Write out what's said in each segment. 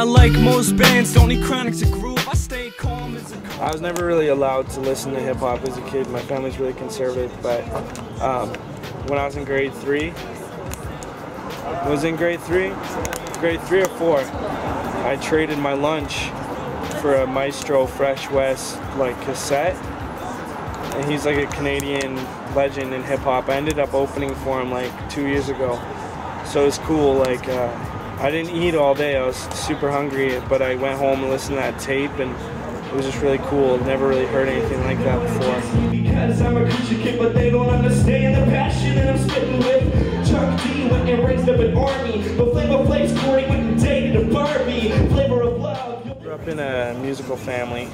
Unlike most bands, don't need chronic to groove. I stay calm as a calm. I was never really allowed to listen to hip-hop as a kid. My family's really conservative, but when I was in grade 3 or 4, I traded my lunch for a Maestro Fresh West cassette, and he's like a Canadian legend in hip-hop. I ended up opening for him 2 years ago, so it was cool. I didn't eat all day, I was super hungry, but I went home and listened to that tape, and it was just really cool. Never really heard anything like that before. Because I'm a creature kid, but they don't understand the passion that I'm spitting with. Chuck D went and raised up an army, but Flavor Flav's Corey went and dated a Barbie. Flavor of love. I grew up in a musical family,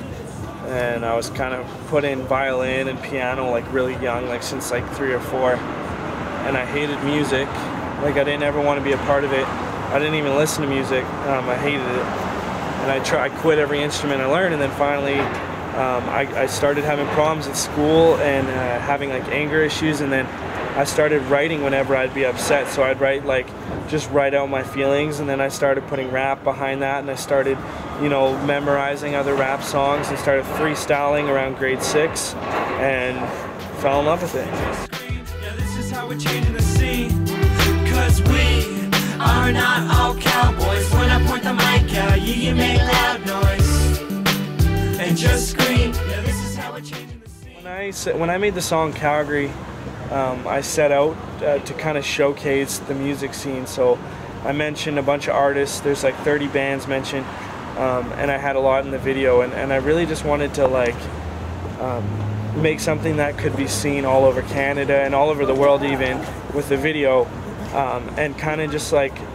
and I was kind of put in violin and piano really young, since 3 or 4. And I hated music. I didn't ever want to be a part of it. I didn't even listen to music. I hated it. And I quit every instrument I learned, and then finally I started having problems at school and having anger issues, and then I started writing whenever I'd be upset. So I'd write just write out my feelings, and then I started putting rap behind that, and I started memorizing other rap songs and started freestyling around grade 6 and fell in love with it. Yeah, this is how we're changing the scene, 'cause we are not all cowboys. When I point the mic out, you make loud noise and just scream. Yeah, this is how we're changing the scene. When I made the song Calgary, I set out to kind of showcase the music scene. So I mentioned a bunch of artists. There's 30 bands mentioned, and I had a lot in the video. And I really just wanted to make something that could be seen all over Canada and all over the world even with the video. And kind of just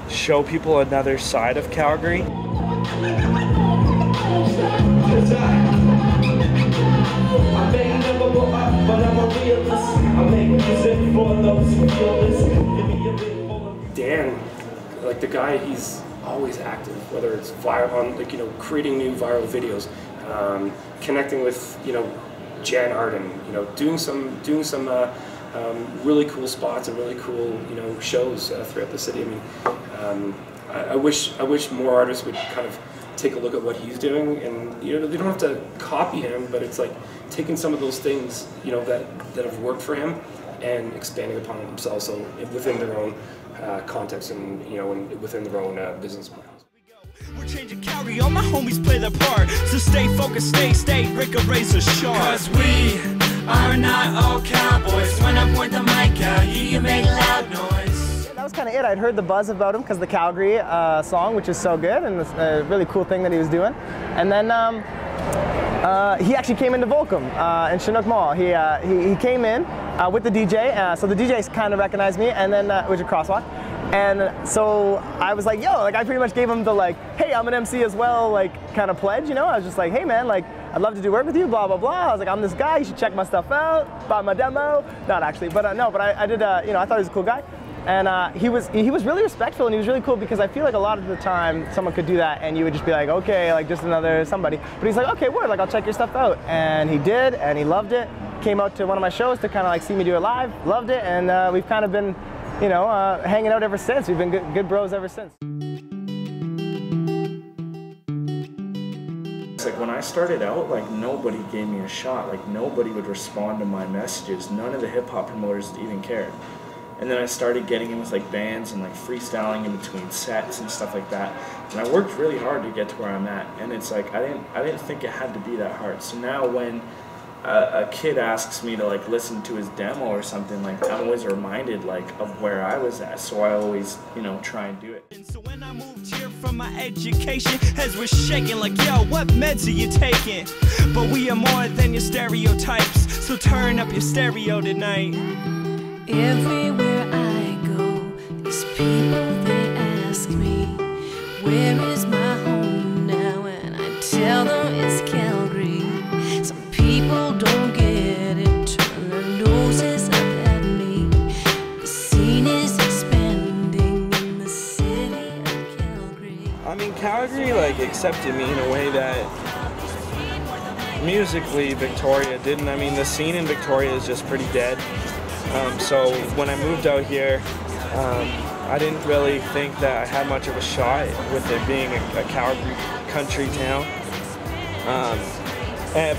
show people another side of Calgary. Dan, the guy, he's always active, whether it's viral, creating new viral videos, connecting with, Jan Arden, doing some really cool spots and really cool, shows throughout the city. I wish more artists would kind of take a look at what he's doing, and they don't have to copy him, but it's taking some of those things, that have worked for him and expanding upon it themselves, so within their own context and and within their own business plans. We're changing Calgary, all my homies play their part. So stay focused, stay, Rick a razor sharp. 'Cause we are not all cowboys. When I point the mic out, you make loud noise. That was kind of it. I'd heard the buzz about him because the Calgary song, which is so good, and it's a really cool thing that he was doing. And then he actually came into Volcom in Chinook Mall. He came in with the DJ, so the DJ kind of recognized me, and then which is Crosswalk. And so I was yo, I pretty much gave him the hey, I'm an MC as well, kind of pledge, I was just hey man, I'd love to do work with you, blah, blah, blah. I was I'm this guy, you should check my stuff out, buy my demo. Not actually, but no, but I did, I thought he was a cool guy. And he was really respectful, and he was really cool, because I feel a lot of the time someone could do that and you would just be okay, just another somebody. But he's okay, word, I'll check your stuff out. And he did, and he loved it. Came out to one of my shows to kind of see me do it live, loved it, and we've kind of been, hanging out ever since. We've been good bros ever since. When I started out, nobody gave me a shot. Nobody would respond to my messages. None of the hip-hop promoters even cared. And then I started getting in with bands and freestyling in between sets and stuff like that. And I worked really hard to get to where I'm at. And it's I didn't think it had to be that hard. So now when a kid asks me to listen to his demo or something, I'm always reminded of where I was at. So I always try and do it. And so when I moved here from my education, heads were shaking yo, what meds are you taking? But we are more than your stereotypes, so turn up your stereo tonight. Everywhere I go, these people, they ask me, where is my home now? And I tell them it's Calgary. Some people don't get it, turn their noses up at me. The scene is expanding in the city of Calgary. Calgary accepted me in a way that musically Victoria didn't. The scene in Victoria is just pretty dead. So when I moved out here, I didn't really think that I had much of a shot with it being a Calgary country town.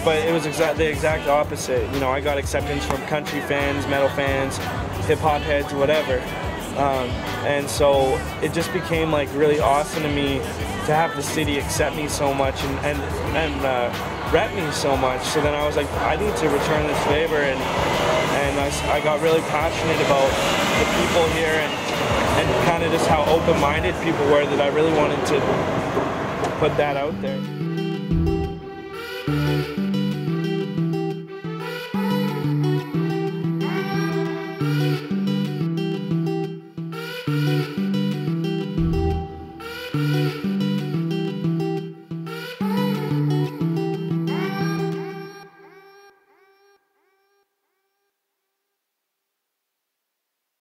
But it was the exact opposite. You know, I got acceptance from country fans, metal fans, hip-hop heads, whatever. And so it just became like really awesome to me to have the city accept me so much and rep me so much. So then I was like, I need to return this favor, and I got really passionate about the people here and kind of just how open-minded people were, that I really wanted to put that out there.